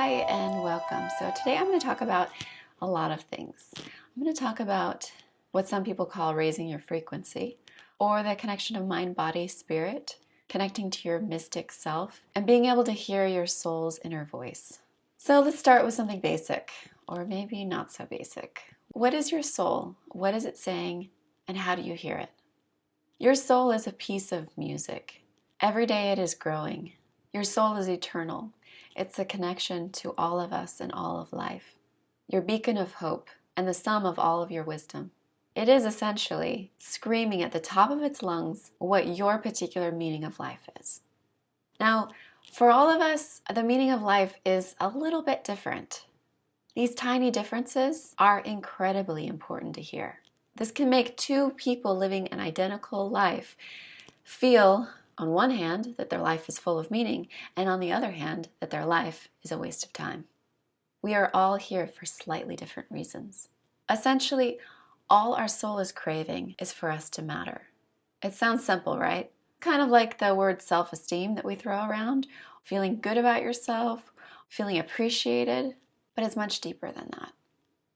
Hi and welcome. So today I'm going to talk about a lot of things. I'm going to talk about what some people call raising your frequency, or the connection of mind, body, spirit, connecting to your mystic self, and being able to hear your soul's inner voice. So let's start with something basic, or maybe not so basic. What is your soul? What is it saying? And how do you hear it? Your soul is a piece of music. Every day it is growing. Your soul is eternal. It's a connection to all of us and all of life. Your beacon of hope and the sum of all of your wisdom. It is essentially screaming at the top of its lungs what your particular meaning of life is. Now, for all of us, the meaning of life is a little bit different. These tiny differences are incredibly important to hear. This can make two people living an identical life feel, on one hand, that their life is full of meaning, and on the other hand, that their life is a waste of time. We are all here for slightly different reasons. Essentially, all our soul is craving is for us to matter. It sounds simple, right? Kind of like the word self-esteem that we throw around, feeling good about yourself, feeling appreciated, but it's much deeper than that.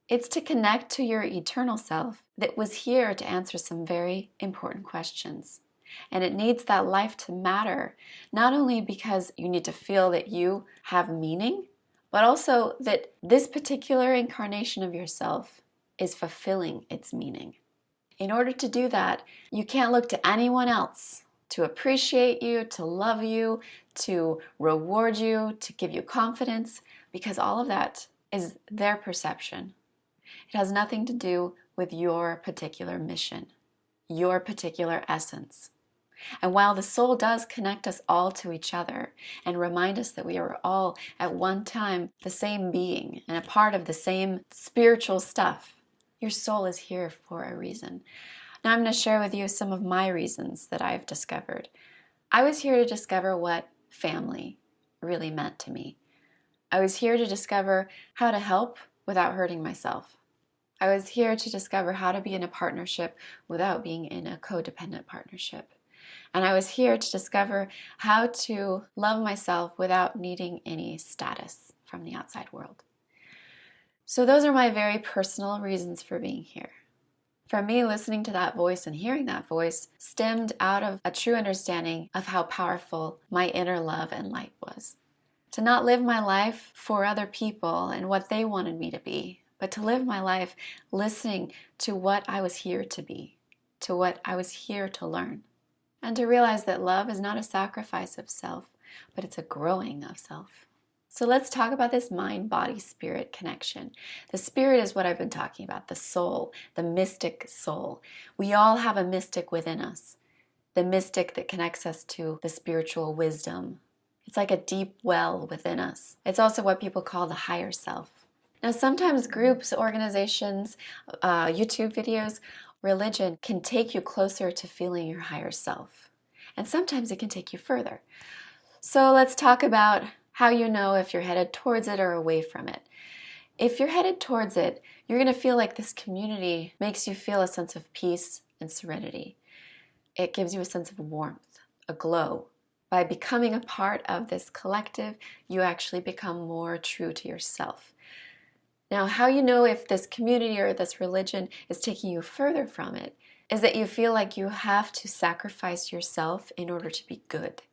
It's to connect to your eternal self that was here to answer some very important questions. And it needs that life to matter, not only because you need to feel that you have meaning, but also that this particular incarnation of yourself is fulfilling its meaning. In order to do that, you can't look to anyone else to appreciate you, to love you, to reward you, to give you confidence, because all of that is their perception. It has nothing to do with your particular mission, your particular essence. And while the soul does connect us all to each other and remind us that we are all at one time the same being and a part of the same spiritual stuff, your soul is here for a reason. Now I'm going to share with you some of my reasons that I've discovered. I was here to discover what family really meant to me. I was here to discover how to help without hurting myself. I was here to discover how to be in a partnership without being in a codependent partnership. And I was here to discover how to love myself without needing any status from the outside world. So those are my very personal reasons for being here. For me, listening to that voice and hearing that voice stemmed out of a true understanding of how powerful my inner love and light was. To not live my life for other people and what they wanted me to be, but to live my life listening to what I was here to be, to what I was here to learn. And to realize that love is not a sacrifice of self, but it's a growing of self. So let's talk about this mind, body, spirit connection. The spirit is what I've been talking about, the soul, the mystic soul. We all have a mystic within us, the mystic that connects us to the spiritual wisdom. It's like a deep well within us. It's also what people call the higher self. Now, sometimes groups, organizations, YouTube videos, religion can take you closer to feeling your higher self. And sometimes it can take you further. So let's talk about how you know if you're headed towards it or away from it. If you're headed towards it, you're going to feel like this community makes you feel a sense of peace and serenity. It gives you a sense of warmth, a glow. By becoming a part of this collective, you actually become more true to yourself. Now, how you know if this community or this religion is taking you further from it is that you feel like you have to sacrifice yourself in order to be good.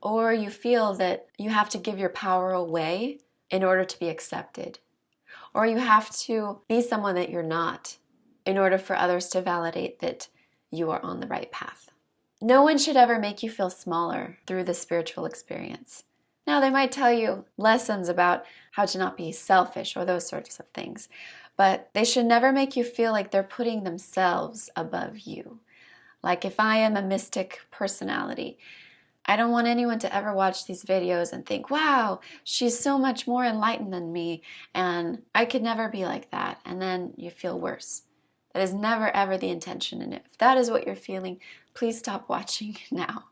Or you feel that you have to give your power away in order to be accepted. Or you have to be someone that you're not in order for others to validate that you are on the right path. No one should ever make you feel smaller through the spiritual experience. Now, they might tell you lessons about how to not be selfish or those sorts of things, but they should never make you feel like they're putting themselves above you. Like if I am a mystic personality, I don't want anyone to ever watch these videos and think, wow, she's so much more enlightened than me, and I could never be like that, and then you feel worse. That is never, ever the intention, and if that is what you're feeling, please stop watching now.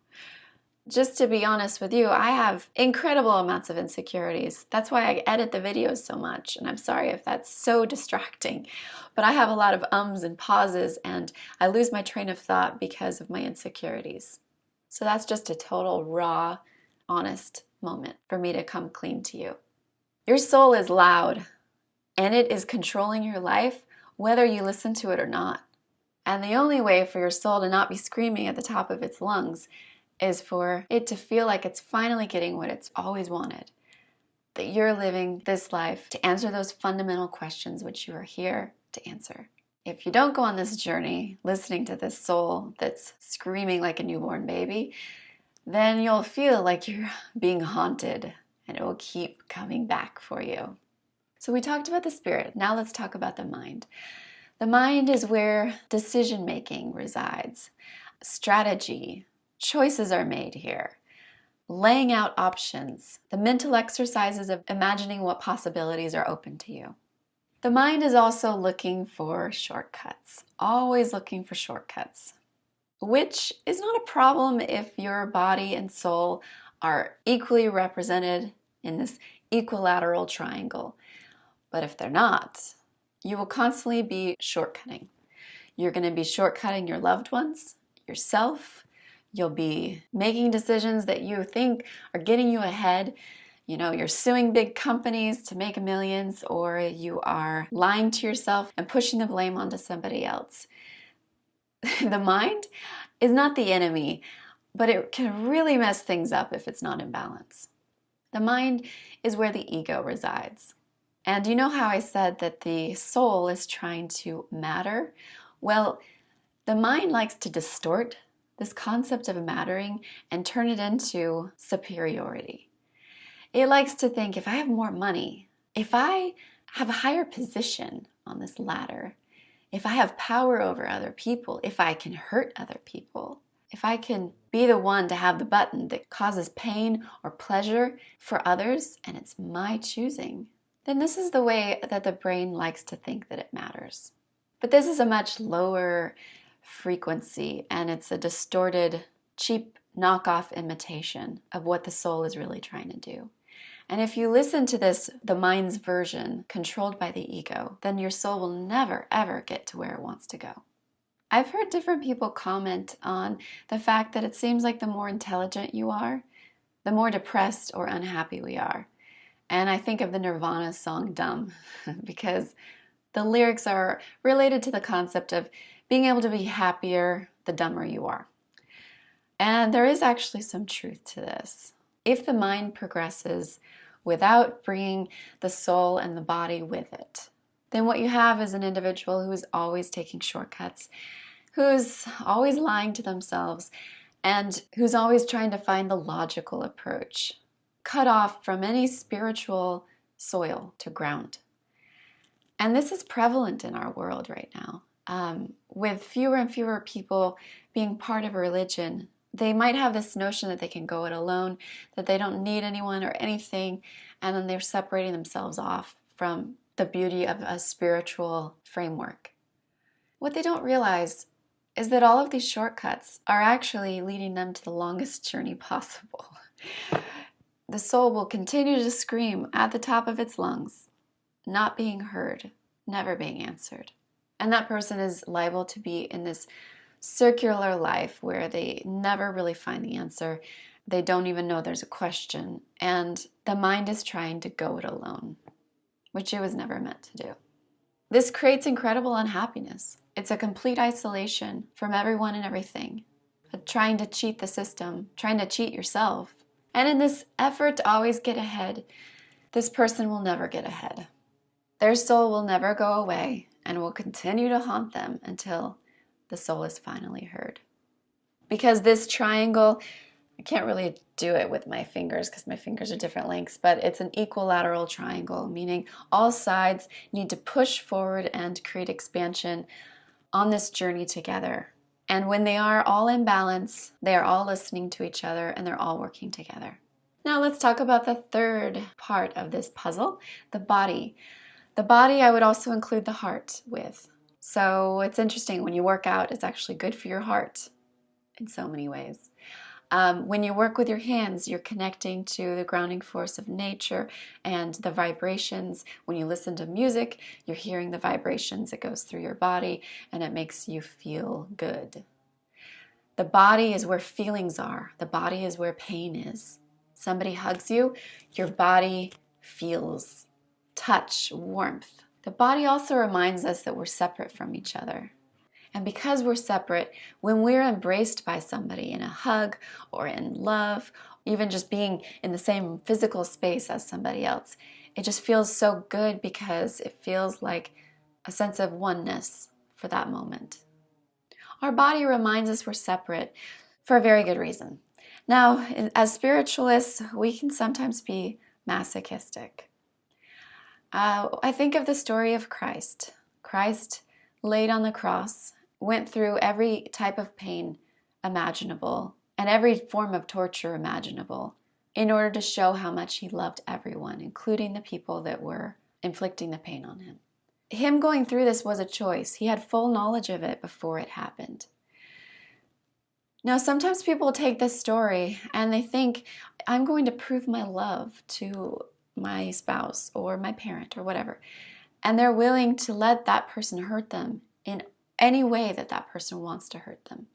Just to be honest with you, I have incredible amounts of insecurities. That's why I edit the videos so much, and I'm sorry if that's so distracting. But I have a lot of ums and pauses, and I lose my train of thought because of my insecurities. So that's just a total raw, honest moment for me to come clean to you. Your soul is loud, and it is controlling your life whether you listen to it or not. And the only way for your soul to not be screaming at the top of its lungs is for it to feel like it's finally getting what it's always wanted. That you're living this life to answer those fundamental questions which you are here to answer. If you don't go on this journey, listening to this soul that's screaming like a newborn baby, then you'll feel like you're being haunted, and it will keep coming back for you. So we talked about the spirit. Now let's talk about the mind. The mind is where decision making resides. Strategy, choices are made here. Laying out options, the mental exercises of imagining what possibilities are open to you. The mind is also looking for shortcuts, always looking for shortcuts, which is not a problem if your body and soul are equally represented in this equilateral triangle. But if they're not, you will constantly be shortcutting. You're going to be shortcutting your loved ones, yourself. You'll be making decisions that you think are getting you ahead. You know, you're suing big companies to make millions, or you are lying to yourself and pushing the blame onto somebody else. The mind is not the enemy, but it can really mess things up if it's not in balance. The mind is where the ego resides. And you know how I said that the soul is trying to matter? Well, the mind likes to distort this concept of mattering and turn it into superiority. It likes to think, if I have more money, if I have a higher position on this ladder, if I have power over other people, if I can hurt other people, if I can be the one to have the button that causes pain or pleasure for others, and it's my choosing, then this is the way that the brain likes to think that it matters. But this is a much lower frequency, and it's a distorted, cheap knockoff imitation of what the soul is really trying to do. And if you listen to this, the mind's version, controlled by the ego, then your soul will never, ever get to where it wants to go. I've heard different people comment on the fact that it seems like the more intelligent you are, the more depressed or unhappy we are. And I think of the Nirvana song Dumb, because the lyrics are related to the concept of being able to be happier the dumber you are. And there is actually some truth to this. If the mind progresses without bringing the soul and the body with it, then what you have is an individual who is always taking shortcuts, who's always lying to themselves, and who's always trying to find the logical approach, cut off from any spiritual soil to ground. And this is prevalent in our world right now. With fewer and fewer people being part of a religion, they might have this notion that they can go it alone, that they don't need anyone or anything, and then they're separating themselves off from the beauty of a spiritual framework. What they don't realize is that all of these shortcuts are actually leading them to the longest journey possible. The soul will continue to scream at the top of its lungs, not being heard, never being answered. And that person is liable to be in this circular life where they never really find the answer. They don't even know there's a question. And the mind is trying to go it alone, which it was never meant to do. This creates incredible unhappiness. It's a complete isolation from everyone and everything. Trying to cheat the system, trying to cheat yourself. And in this effort to always get ahead, this person will never get ahead. Their soul will never go away and will continue to haunt them until the soul is finally heard. Because this triangle, I can't really do it with my fingers because my fingers are different lengths, but it's an equilateral triangle, meaning all sides need to push forward and create expansion on this journey together. And when they are all in balance, they are all listening to each other and they're all working together. Now let's talk about the third part of this puzzle, the body. The body I would also include the heart with. So it's interesting, when you work out, it's actually good for your heart in so many ways. When you work with your hands, you're connecting to the grounding force of nature and the vibrations. When you listen to music, you're hearing the vibrations that goes through your body, and it makes you feel good. The body is where feelings are. The body is where pain is. Somebody hugs you, your body feels touch, warmth. The body also reminds us that we're separate from each other. And because we're separate, when we're embraced by somebody in a hug or in love, even just being in the same physical space as somebody else, it just feels so good because it feels like a sense of oneness for that moment. Our body reminds us we're separate for a very good reason. Now, as spiritualists, we can sometimes be masochistic. I think of the story of Christ. Christ laid on the cross, went through every type of pain imaginable and every form of torture imaginable in order to show how much he loved everyone, including the people that were inflicting the pain on him. Him going through this was a choice. He had full knowledge of it before it happened. Now, sometimes people take this story and they think, I'm going to prove my love to my spouse or my parent or whatever. And they're willing to let that person hurt them in any way that that person wants to hurt them.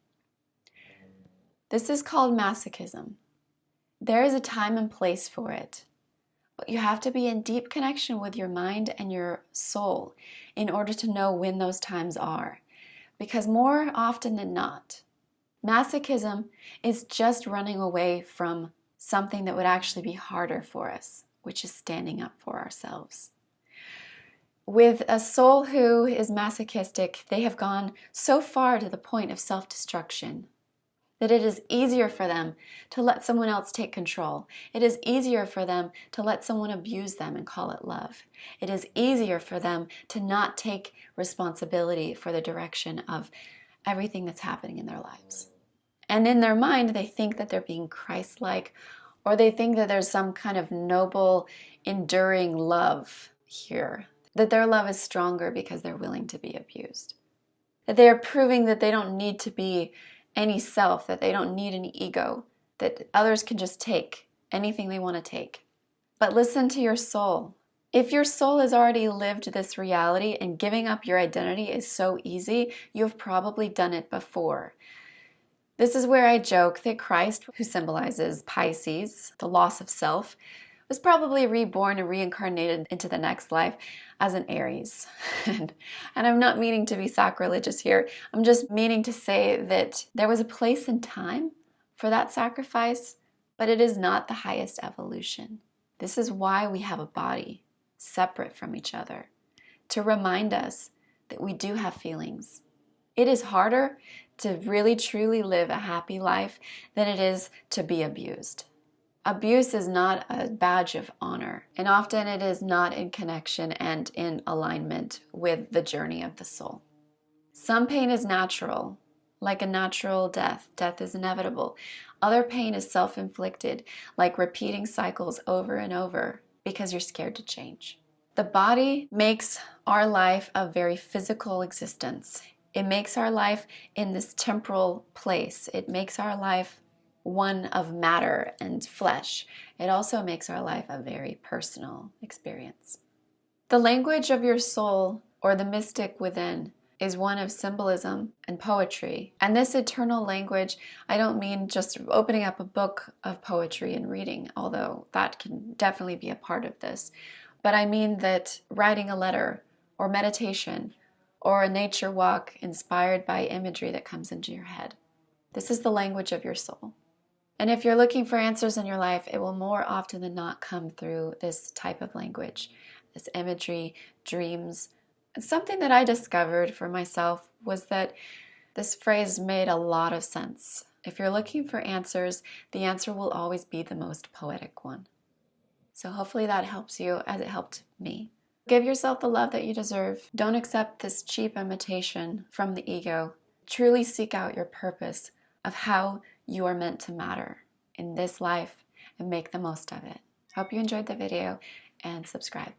This is called masochism. There is a time and place for it. But you have to be in deep connection with your mind and your soul in order to know when those times are. Because more often than not, masochism is just running away from something that would actually be harder for us, which is standing up for ourselves. With a soul who is masochistic, they have gone so far to the point of self-destruction that it is easier for them to let someone else take control. It is easier for them to let someone abuse them and call it love. It is easier for them to not take responsibility for the direction of everything that's happening in their lives. And in their mind, they think that they're being Christ-like, or they think that there's some kind of noble, enduring love here, that their love is stronger because they're willing to be abused. That they are proving that they don't need to be any self, that they don't need any ego, that others can just take anything they want to take. But listen to your soul. If your soul has already lived this reality and giving up your identity is so easy, you have probably done it before. This is where I joke that Christ, who symbolizes Pisces, the loss of self, was probably reborn and reincarnated into the next life as an Aries. And I'm not meaning to be sacrilegious here. I'm just meaning to say that there was a place and time for that sacrifice, but it is not the highest evolution. This is why we have a body separate from each other, to remind us that we do have feelings. It is harder to really truly live a happy life than it is to be abused. Abuse is not a badge of honor, and often it is not in connection and in alignment with the journey of the soul. Some pain is natural, like a natural death. Death is inevitable. Other pain is self-inflicted, like repeating cycles over and over because you're scared to change. The body makes our life a very physical existence. It makes our life in this temporal place. It makes our life one of matter and flesh. It also makes our life a very personal experience. The language of your soul, or the mystic within, is one of symbolism and poetry. And this eternal language, I don't mean just opening up a book of poetry and reading, although that can definitely be a part of this. But I mean that writing a letter, or meditation, or a nature walk inspired by imagery that comes into your head. This is the language of your soul. And if you're looking for answers in your life, it will more often than not come through this type of language, this imagery, dreams. And something that I discovered for myself was that this phrase made a lot of sense. If you're looking for answers, the answer will always be the most poetic one. So hopefully that helps you as it helped me. Give yourself the love that you deserve. Don't accept this cheap imitation from the ego. Truly seek out your purpose of how you are meant to matter in this life and make the most of it. Hope you enjoyed the video and subscribe.